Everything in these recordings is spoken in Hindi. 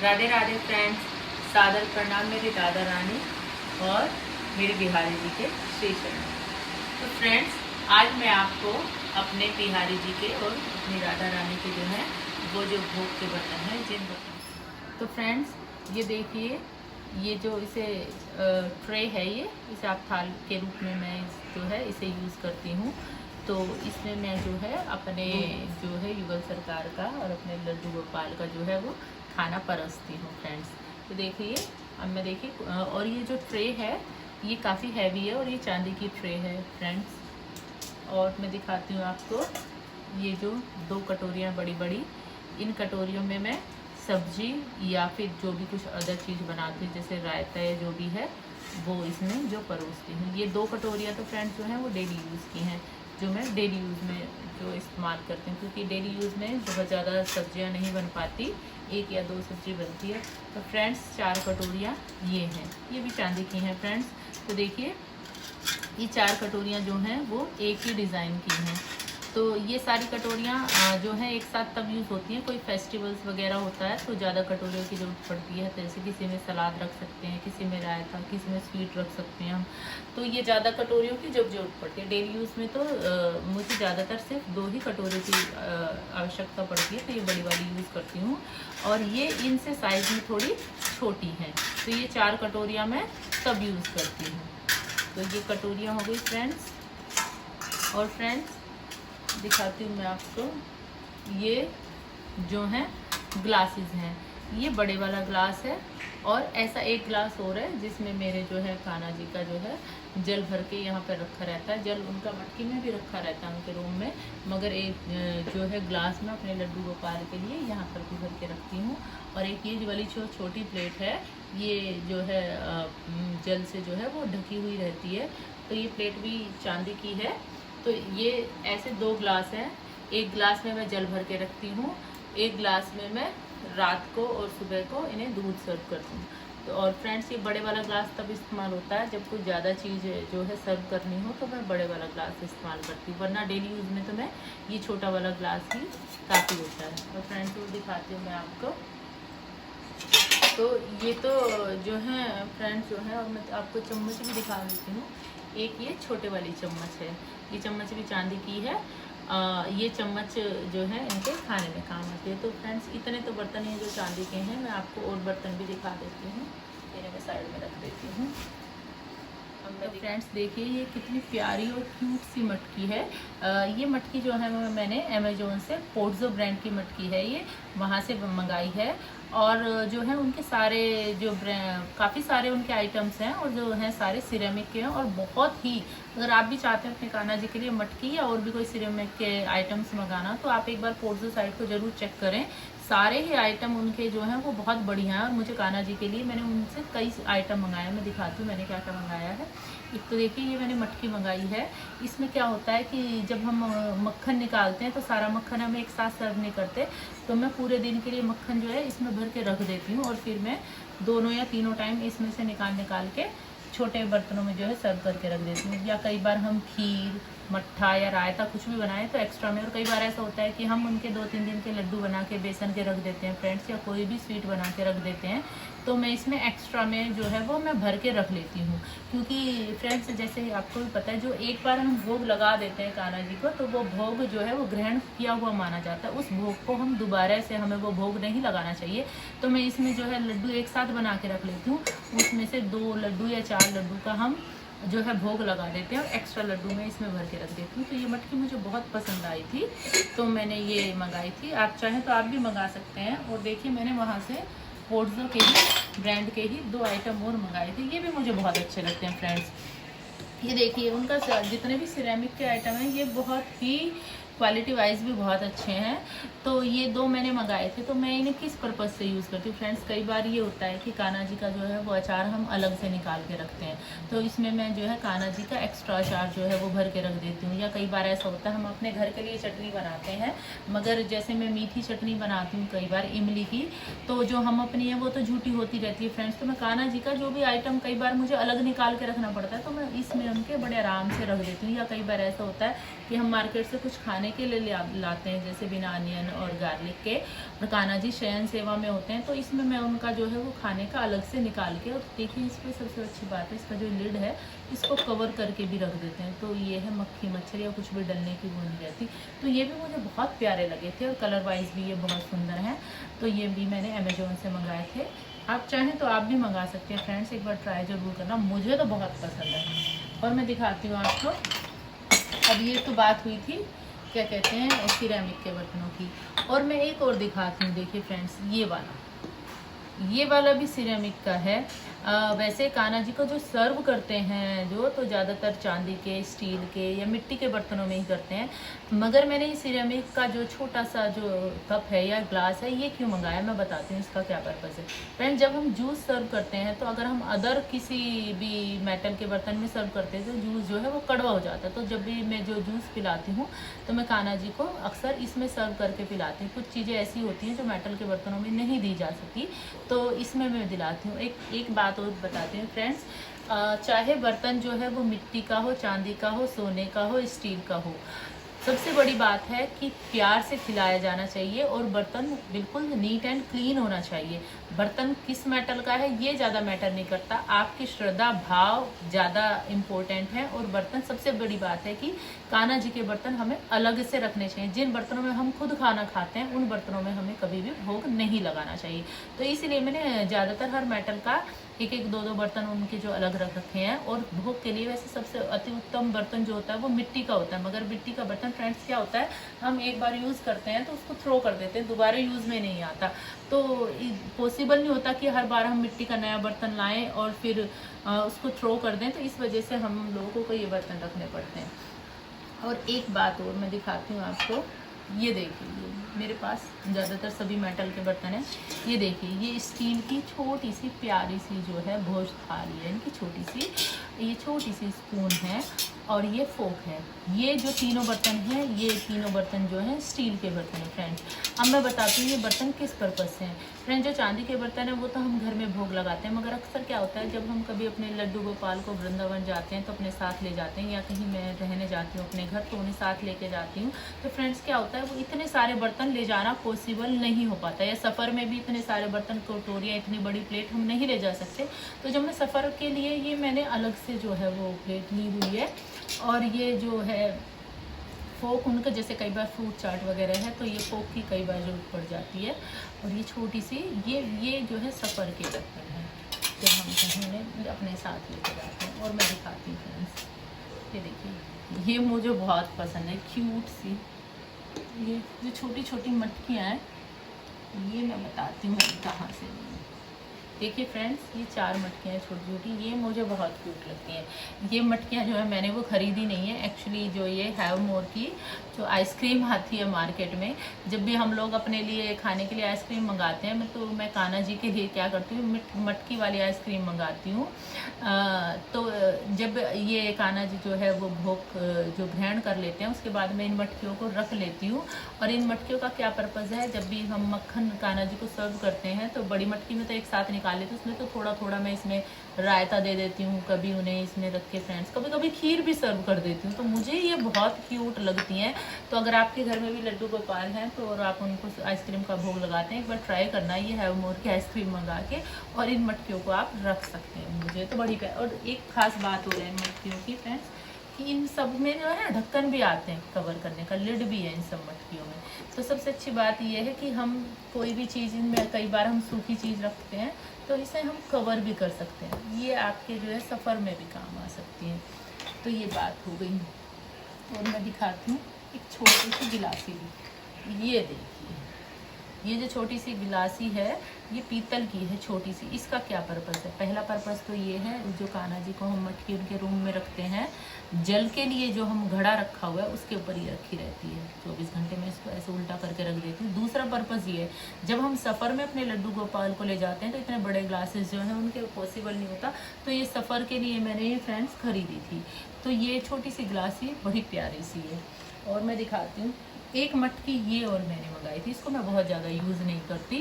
राधे राधे फ्रेंड्स, सादर प्रणाम मेरे दादा रानी और मेरे बिहारी जी के श्री चरण। तो फ्रेंड्स, आज मैं आपको अपने बिहारी जी के और अपनी राधा रानी के जो है वो जो भोग के बर्तन हैं जिन बर्तन। तो फ्रेंड्स, ये देखिए, ये जो इसे ट्रे है, ये इसे आप थाल के रूप में मैं जो है इसे यूज़ करती हूँ। तो इसमें मैं जो है अपने जो है युगल सरकार का और अपने लड्डू गोपाल का जो है वो खाना परसती हूँ फ्रेंड्स। तो देखिए, अब मैं देखिए, और ये जो ट्रे है ये काफ़ी हैवी है और ये चांदी की ट्रे है फ्रेंड्स। और मैं दिखाती हूँ आपको, ये जो 2 कटोरियाँ बड़ी बड़ी, इन कटोरियों में मैं सब्जी या फिर जो भी कुछ अदर चीज़ बनाती हूँ जैसे रायता या जो भी है वो इसमें जो परोसती हूँ। ये 2 कटोरियाँ तो फ्रेंड्स जो हैं वो डेली यूज़ की हैं, जो मैं डेली यूज़ में जो इस्तेमाल करती हूँ, क्योंकि डेली यूज़ में बहुत ज़्यादा सब्जियाँ नहीं बन पाती, 1 या 2 सब्जी बनती है। तो फ्रेंड्स 4 कटोरियाँ ये हैं, ये भी चांदी की हैं फ्रेंड्स। तो देखिए, ये 4 कटोरियाँ जो हैं वो एक ही डिज़ाइन की हैं। तो ये सारी कटोरियाँ जो हैं एक साथ तब यूज़ होती हैं, कोई फेस्टिवल्स वगैरह होता है तो ज़्यादा कटोरियों की ज़रूरत पड़ती है। जैसे किसी में सलाद रख सकते हैं, किसी में रायता, किसी में स्वीट रख सकते हैं हम। तो ये ज़्यादा कटोरियों की जब ज़रूरत पड़ती है, डेली यूज़ में तो मुझे ज़्यादातर सिर्फ 2 ही कटोरियों की आवश्यकता पड़ती है, तो ये बड़ी वाली यूज़ करती हूँ। और ये इनसे साइज़ में थोड़ी छोटी हैं, तो ये 4 कटोरियाँ मैं तब यूज़ करती हूँ। तो ये कटोरियाँ हो गई फ्रेंड्स। और फ्रेंड्स दिखाती हूँ मैं आपको, ये जो हैं ग्लासेस हैं, ये बड़े वाला ग्लास है और ऐसा एक ग्लास और है जिसमें मेरे जो है कान्हा जी का जो है जल भर के यहाँ पर रखा रहता है। जल उनका मटकी में भी रखा रहता है उनके रूम में, मगर एक जो है ग्लास में अपने लड्डू गोपाल के लिए यहाँ पर भी भर के रखती हूँ। और एक ये वाली जो छोटी प्लेट है, ये जो है जल से जो है वो ढकी हुई रहती है, तो ये प्लेट भी चांदी की है। तो ये ऐसे 2 ग्लास हैं, एक ग्लास में मैं जल भर के रखती हूँ, एक ग्लास में मैं रात को और सुबह को इन्हें दूध सर्व करती हूँ। तो और फ्रेंड्स, ये बड़े वाला ग्लास तब इस्तेमाल होता है जब कुछ ज़्यादा चीज़ जो है सर्व करनी हो, तो मैं बड़े वाला ग्लास इस्तेमाल करती हूँ, वरना डेली यूज़ में तो मैं ये छोटा वाला ग्लास ही काफ़ी होता है। और फ्रेंड्स वो दिखाती हूँ मैं आपको। तो ये तो जो है फ्रेंड्स जो है, और मैं आपको चम्मच भी दिखा देती हूँ। एक ये छोटे वाली चम्मच है, ये चम्मच भी चांदी की है। ये चम्मच जो है इनके खाने में काम आती है। तो फ्रेंड्स, इतने तो बर्तन हैं जो चांदी के हैं। मैं आपको और बर्तन भी दिखा देती हूँ, इन्हें मैं साइड में रख देती हूँ। तो फ्रेंड्स देखिए, ये कितनी प्यारी और क्यूट सी मटकी है। ये मटकी जो है मैंने अमेज़ोन से, पोर्ट्ज़ो ब्रांड की मटकी है, ये वहाँ से मंगाई है। और जो है उनके सारे जो काफ़ी सारे उनके आइटम्स हैं और जो हैं सारे सिरेमिक के हैं। और बहुत ही, अगर आप भी चाहते हैं अपने कान्हा जी के लिए मटकी या और भी कोई सिरेमिक के आइटम्स मंगाना, तो आप एक बार पोर्ट्ज़ो साइट को ज़रूर चेक करें। सारे ही आइटम उनके जो हैं वो बहुत बढ़िया हैं। और मुझे कान्हा जी के लिए मैंने उनसे कई आइटम मंगाया, मैं दिखाती हूँ मैंने क्या क्या मंगाया है। एक तो देखिए, ये मैंने मटकी मंगाई है। इसमें क्या होता है कि जब हम मक्खन निकालते हैं तो सारा मक्खन हम एक साथ सर्व नहीं करते, तो मैं पूरे दिन के लिए मक्खन जो है इसमें भर के रख देती हूँ और फिर मैं 2 या 3 टाइम इसमें से निकाल के छोटे बर्तनों में जो है सर्व करके रख देती हूँ। या कई बार हम खीर, मट्ठा या रायता कुछ भी बनाएं तो एक्स्ट्रा में। और कई बार ऐसा होता है कि हम उनके 2-3 दिन के लड्डू बना के बेसन के रख देते हैं फ्रेंड्स, या कोई भी स्वीट बना के रख देते हैं, तो मैं इसमें एक्स्ट्रा में जो है वो मैं भर के रख लेती हूँ। क्योंकि फ्रेंड्स, जैसे आपको भी पता है, जो एक बार हम भोग लगा देते हैं कान्हा जी को, तो वो भोग जो है वो ग्रहण किया हुआ माना जाता है। उस भोग को हम दोबारा से, हमें वो भोग नहीं लगाना चाहिए। तो मैं इसमें जो है लड्डू एक साथ बना के रख लेती हूँ, उसमें से 2 लड्डू या 4 लड्डू का हम जो है भोग लगा देते हैं और एक्स्ट्रा लड्डू मैं इसमें भर के रख देती हूँ। तो ये मटकी मुझे बहुत पसंद आई थी, तो मैंने ये मंगाई थी। आप चाहें तो आप भी मंगा सकते हैं। और देखिए, मैंने वहाँ से पोर्ट्ज़ो के ही ब्रांड के ही 2 आइटम और मंगाए थे, ये भी मुझे बहुत अच्छे लगते हैं फ्रेंड्स। ये देखिए, उनका जितने भी सिरेमिक के आइटम हैं ये बहुत ही क्वालिटी वाइज भी बहुत अच्छे हैं। तो ये 2 मैंने मंगाए थे। तो मैं इन्हें किस पर्पज़ से यूज़ करती हूँ फ्रेंड्स, कई बार ये होता है कि कान्हा जी का जो है वो अचार हम अलग से निकाल के रखते हैं, तो इसमें मैं जो है कान्हा जी का एक्स्ट्रा अचार जो है वो भर के रख देती हूँ। या कई बार ऐसा होता है हम अपने घर के लिए चटनी बनाते हैं, मगर जैसे मैं मीठी चटनी बनाती हूँ कई बार इमली की, तो जो हम अपनी है वो तो झूठी होती रहती है फ्रेंड्स। तो मैं कान्हा जी का जो भी आइटम कई बार मुझे अलग निकाल के रखना पड़ता है, तो मैं इसमें उनके बड़े आराम से रख देती हूँ। या कई बार ऐसा होता है कि हम मार्केट से कुछ खाने खाने के लिए लाते हैं, जैसे बिना अनियन और गार्लिक के, और कान्हा जी शयन सेवा में होते हैं, तो इसमें मैं उनका जो है वो खाने का अलग से निकाल के, और देखिए इस पर सबसे अच्छी बात है इसका जो लिड है इसको कवर करके भी रख देते हैं, तो ये है मक्खी मच्छर या कुछ भी डलने की वो नहीं रहती। तो ये भी मुझे बहुत प्यारे लगे थे और कलर वाइज भी ये बहुत सुंदर हैं। तो ये भी मैंने अमेजोन से मंगाए थे, आप चाहें तो आप भी मंगा सकते हैं फ्रेंड्स, एक बार ट्राई ज़रूर करना, मुझे तो बहुत पसंद है। और मैं दिखाती हूँ आपको, अब ये तो बात हुई थी क्या कहते हैं सिरेमिक के बर्तनों की, और मैं एक और दिखाती हूँ। देखिए फ्रेंड्स, ये वाला भी सिरेमिक का है। वैसे कान्हा जी को जो सर्व करते हैं जो, तो ज़्यादातर चांदी के, स्टील के या मिट्टी के बर्तनों में ही करते हैं, मगर मैंने ये सिरेमिक का जो छोटा सा जो कप है या ग्लास है ये क्यों मंगाया, मैं बताती हूँ इसका क्या पर्पज़ है। फ्रेंड, जब हम जूस सर्व करते हैं तो अगर हम अदर किसी भी मेटल के बर्तन में सर्व करते हैं तो जूस जो है वो कड़वा हो जाता है। तो जब भी मैं जो जूस पिलाती हूँ तो मैं कान्हा जी को अक्सर इसमें सर्व करके पिलाती हूँ। कुछ चीज़ें ऐसी होती हैं जो मेटल के बर्तनों में नहीं दी जा सकती, तो इसमें मैं दिलाती हूँ। एक बात और बताती हूँ फ्रेंड्स, चाहे बर्तन जो है वो मिट्टी का हो, चांदी का हो, सोने का हो, स्टील का हो, सबसे बड़ी बात है कि प्यार से खिलाया जाना चाहिए और बर्तन बिल्कुल नीट एंड क्लीन होना चाहिए। बर्तन किस मेटल का है ये ज़्यादा मैटर नहीं करता, आपकी श्रद्धा भाव ज़्यादा इम्पोर्टेंट है। और बर्तन, सबसे बड़ी बात है कि कान्हा जी के बर्तन हमें अलग से रखने चाहिए। जिन बर्तनों में हम खुद खाना खाते हैं उन बर्तनों में हमें कभी भी भोग नहीं लगाना चाहिए। तो इसलिए मैंने ज़्यादातर हर मेटल का एक दो बर्तन उनके जो अलग रख रखे हैं। और भोग के लिए वैसे सबसे अति उत्तम बर्तन जो होता है वो मिट्टी का होता है, मगर मिट्टी का बर्तन फ्रेंड्स क्या होता है, हम एक बार यूज़ करते हैं तो उसको थ्रो कर देते हैं, दोबारा यूज़ में नहीं आता। तो पॉसिबल नहीं होता कि हर बार हम मिट्टी का नया बर्तन लाएं और फिर उसको थ्रो कर दें, तो इस वजह से हम लोगों को ये बर्तन रखने पड़ते हैं। और एक बात और मैं दिखाती हूँ आपको, ये देखिए मेरे पास ज़्यादातर सभी मेटल के बर्तन हैं। ये देखिए, ये स्टील की छोटी सी प्यारी सी जो है भोज थाली है, इनकी छोटी सी, ये छोटी सी स्पून है और ये फोक है। ये जो तीनों बर्तन हैं, ये तीनों बर्तन जो हैं स्टील के बर्तन हैं फ्रेंड्स। अब मैं बताती हूँ ये बर्तन किस पर्पज़ से हैं। फ्रेंड, जो चांदी के बर्तन हैं वो तो हम घर में भोग लगाते हैं, मगर अक्सर क्या होता है जब हम कभी अपने लड्डू गोपाल को वृंदावन जाते हैं तो अपने साथ ले जाते हैं, या कहीं मैं रहने जाती हूँ अपने घर तो उन्हें साथ लेके जाती हूँ। तो फ्रेंड्स क्या होता है, वो इतने सारे बर्तन ले जाना पॉसिबल नहीं हो पाता, या सफ़र में भी इतने सारे बर्तन, कटोरियाँ, इतनी बड़ी प्लेट हम नहीं ले जा सकते। तो जब मैं सफ़र के लिए ये मैंने अलग से जो है वो प्लेट ली हुई है। और ये जो है फोक, उनका जैसे कई बार फ्रूट चाट वगैरह है तो ये फोक की कई बार ज़रूरत पड़ जाती है। और ये छोटी सी ये जो है सफ़र के बर्तन है, जब हम कहीं अपने साथ लेके जाते हैं। और मैं दिखाती हूँ फ्रेंड्स, ये देखिए, ये मुझे बहुत पसंद है, क्यूट सी ये जो छोटी छोटी मटकियाँ हैं, ये मैं बताती हूँ कहाँ से। देखिए फ्रेंड्स, ये 4 मटकियाँ हैं छोटी छोटी, ये मुझे बहुत क्यूट लगती हैं। ये मटकियाँ जो है मैंने वो ख़रीदी नहीं है एक्चुअली, जो ये हैव मोर की जो आइसक्रीम आती है मार्केट में, जब भी हम लोग अपने लिए खाने के लिए आइसक्रीम मंगाते हैं तो मैं कान्हा जी के लिए क्या करती हूँ, मटकी वाली आइसक्रीम मंगाती हूँ। तो जब ये कान्हा जी जो है वो भोग जो ग्रहण कर लेते हैं उसके बाद मैं इन मटकियों को रख लेती हूँ। और इन मटकियों का क्या पर्पज़ है, जब भी हम मक्खन कान्हा जी को सर्व करते हैं तो बड़ी मटकी में तो एक साथ निकाल लेती हूँ, उसमें तो थोड़ा थोड़ा मैं इसमें रायता दे देती हूँ, कभी उन्हें इसमें रख के फ्रेंड्स कभी कभी खीर भी सर्व कर देती हूँ। तो मुझे ये बहुत क्यूट लगती हैं। तो अगर आपके घर में भी लड्डू गोपाल हैं तो और आप उनको आइसक्रीम का भोग लगाते हैं, एक बार ट्राई करना, ये हैव मोर की आइसक्रीम मंगा के और इन मटकियों को आप रख सकते हैं। मुझे तो बड़ी प्यार। और एक खास बात हो रही है मटकियों की फ्रेंड्स, कि इन सब में जो है ढक्कन भी आते हैं, कवर करने का लिड भी है इन सब मटकियों में। तो सबसे अच्छी बात यह है कि हम कोई भी चीज़ इनमें, कई बार हम सूखी चीज़ रखते हैं तो इसे हम कवर भी कर सकते हैं, ये आपके जो है सफ़र में भी काम आ सकती है। तो ये बात हो गई। और मैं दिखाती हूँ एक छोटी सी गिलासी भी, ये देखिए, ये जो छोटी सी गिलासी है ये पीतल की है छोटी सी। इसका क्या पर्पज़ है, पहला पर्पज़ तो ये है, जो कान्हा जी को हम मटकी उनके रूम में रखते हैं, जल के लिए जो हम घड़ा रखा हुआ है उसके ऊपर ये रखी रहती है, 24 घंटे में इसको ऐसे उल्टा करके रख देती हूँ। दूसरा पर्पज़ ये है, जब हम सफ़र में अपने लड्डू गोपाल को ले जाते हैं तो इतने बड़े ग्लासेस जो हैं उनके पॉसिबल नहीं होता, तो ये सफ़र के लिए मैंने ये फ्रेंड्स ख़रीदी थी। तो ये छोटी सी गिलासी बड़ी प्यारी सी है। और मैं दिखाती हूँ, एक मटकी ये और मैंने मंगाई थी। इसको मैं बहुत ज़्यादा यूज़ नहीं करती,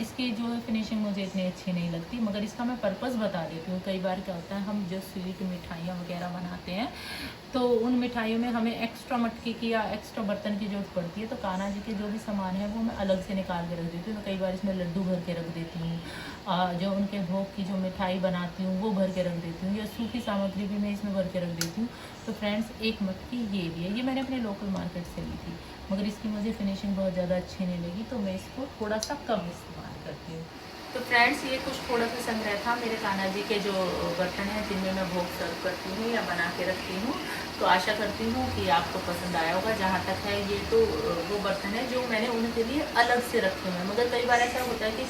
इसकी जो है फिनिशिंग मुझे इतनी अच्छी नहीं लगती, मगर इसका मैं पर्पस बता देती हूँ। कई बार क्या होता है, हम जो स्वीट मिठाइयाँ वगैरह बनाते हैं तो उन मिठाइयों में हमें एक्स्ट्रा मटकी की या एक्स्ट्रा बर्तन की ज़रूरत पड़ती है। तो कान्हा जी के जो भी सामान है वो मैं अलग से निकाल के रख देती हूँ। तो कई बार इसमें लड्डू भर के रख देती हूँ, जो उनके भोग की जो मिठाई बनाती हूँ वो भर के रख देती हूँ, या सूखी सामग्री भी मैं इसमें भर के रख देती हूँ। तो फ्रेंड्स, एक मटकी ये भी है, ये मैंने अपने लोकल मार्केट से ली थी, मगर इसकी मुझे फिनिशिंग बहुत ज़्यादा अच्छी नहीं लगी, तो मैं इसको थोड़ा सा कम इस्तेमाल करती हूँ। तो फ्रेंड्स, ये कुछ थोड़ा सा संग्रह था मेरे कान्हा जी के जो बर्तन हैं जिनमें मैं भोग सर्व करती हूँ या बना के रखती हूँ। तो आशा करती हूँ कि आपको पसंद आया होगा। जहाँ तक है, ये तो वो बर्तन है जो मैंने उनके लिए अलग से रखे हुए हैं, मगर कई बार ऐसा होता है कि